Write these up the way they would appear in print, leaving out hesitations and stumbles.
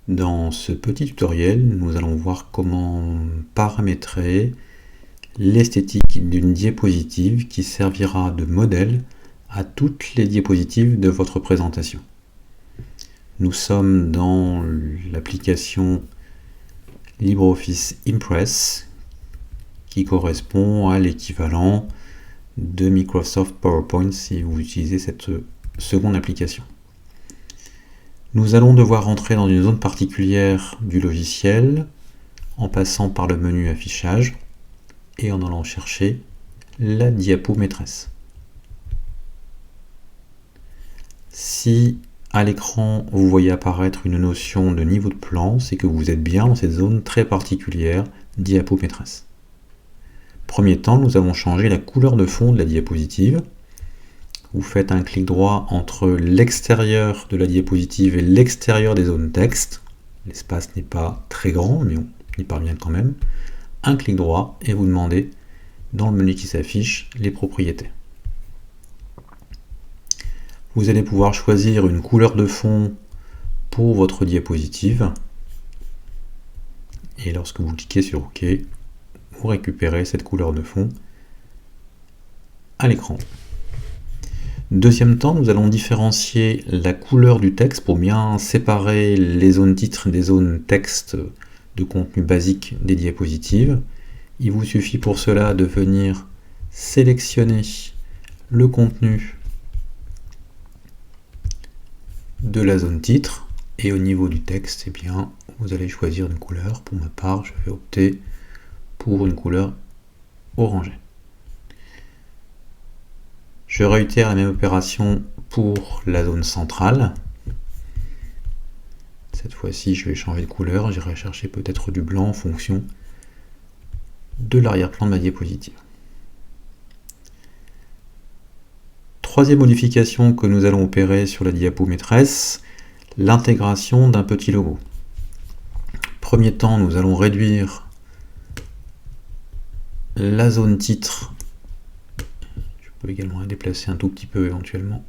Dans ce petit tutoriel, nous allons voir comment paramétrer l'esthétique d'une diapositive qui servira de modèle à toutes les diapositives de votre présentation. Nous sommes dans l'application LibreOffice Impress qui correspond à l'équivalent de Microsoft PowerPoint si vous utilisez cette seconde application. Nous allons devoir entrer dans une zone particulière du logiciel en passant par le menu affichage et en allant chercher la diapo maîtresse. Si à l'écran vous voyez apparaître une notion de niveau de plan, c'est que vous êtes bien dans cette zone très particulière diapo maîtresse. Premier temps, nous allons changer la couleur de fond de la diapositive. Vous faites un clic droit entre l'extérieur de la diapositive et l'extérieur des zones texte. L'espace n'est pas très grand, mais on y parvient quand même. Un clic droit et vous demandez, dans le menu qui s'affiche, les propriétés. Vous allez pouvoir choisir une couleur de fond pour votre diapositive. Et lorsque vous cliquez sur OK, vous récupérez cette couleur de fond à l'écran. Deuxième temps, nous allons différencier la couleur du texte pour bien séparer les zones titres des zones texte de contenu basique des diapositives. Il vous suffit pour cela de venir sélectionner le contenu de la zone titre et au niveau du texte, eh bien, vous allez choisir une couleur. Pour ma part, je vais opter pour une couleur orangée. Je réitère la même opération pour la zone centrale. Cette fois-ci, je vais changer de couleur. J'irai chercher peut-être du blanc en fonction de l'arrière-plan de ma diapositive. Troisième modification que nous allons opérer sur la diapo maîtresse, l'intégration d'un petit logo. Premier temps, nous allons réduire la zone titre. Je peux également la déplacer un tout petit peu éventuellement.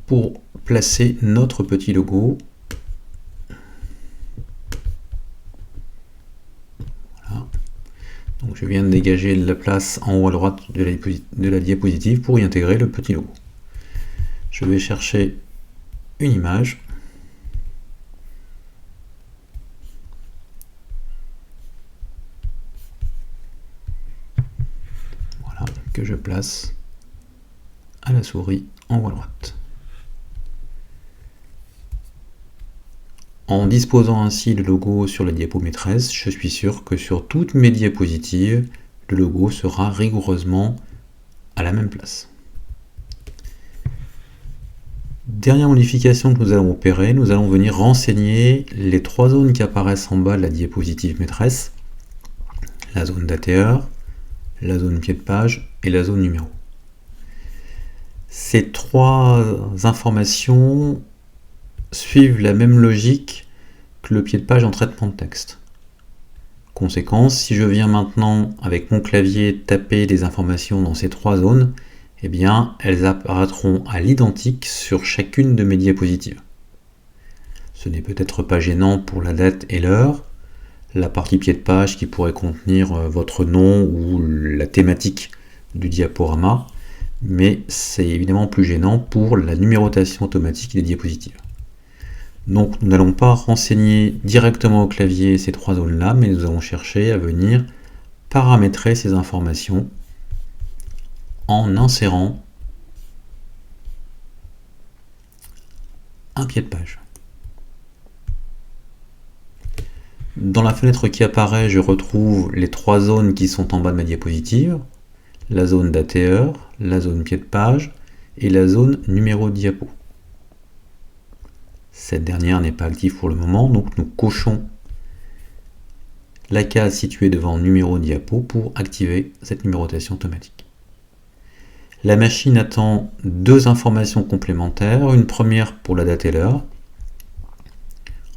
Pour placer notre petit logo. Voilà. Donc je viens de dégager de la place en haut à droite de la diapositive pour y intégrer le petit logo. Je vais chercher une image. Que je place à la souris en haut à droite. En disposant ainsi le logo sur la diapo maîtresse, je suis sûr que sur toutes mes diapositives, le logo sera rigoureusement à la même place. Dernière modification que nous allons opérer, nous allons venir renseigner les trois zones qui apparaissent en bas de la diapositive maîtresse, la zone d'ATR, la zone pied de page et la zone numéro. Ces trois informations suivent la même logique que le pied de page en traitement de texte. Conséquence, si je viens maintenant avec mon clavier taper des informations dans ces trois zones, eh bien, elles apparaîtront à l'identique sur chacune de mes diapositives. Ce n'est peut-être pas gênant pour la date et l'heure, la partie pied de page qui pourrait contenir votre nom ou la thématique du diaporama, mais c'est évidemment plus gênant pour la numérotation automatique des diapositives. Donc nous n'allons pas renseigner directement au clavier ces trois zones-là, mais nous allons chercher à venir paramétrer ces informations en insérant un pied de page. Dans la fenêtre qui apparaît, je retrouve les trois zones qui sont en bas de ma diapositive, la zone d'ATR, la zone pied de page et la zone numéro de diapo. Cette dernière n'est pas active pour le moment, donc nous cochons la case située devant numéro de diapo pour activer cette numérotation automatique. La machine attend deux informations complémentaires, une première pour la date et l'heure.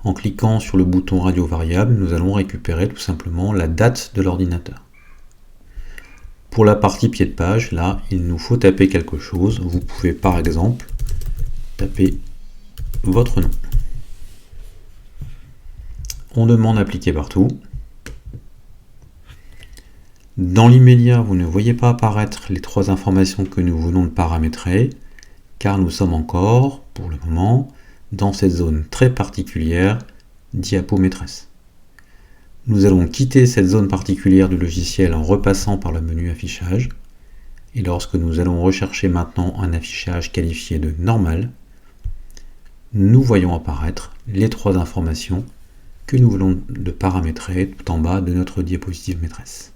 En cliquant sur le bouton radio variable, nous allons récupérer tout simplement la date de l'ordinateur. Pour la partie pied de page, là, il nous faut taper quelque chose. Vous pouvez par exemple taper votre nom. On demande appliquer partout. Dans l'immédiat, vous ne voyez pas apparaître les 3 informations que nous venons de paramétrer, car nous sommes encore, pour le moment, dans cette zone très particulière, diapo maîtresse. Nous allons quitter cette zone particulière du logiciel en repassant par le menu affichage, et lorsque nous allons rechercher maintenant un affichage qualifié de normal, nous voyons apparaître les 3 informations que nous venons de paramétrer tout en bas de notre diapositive maîtresse.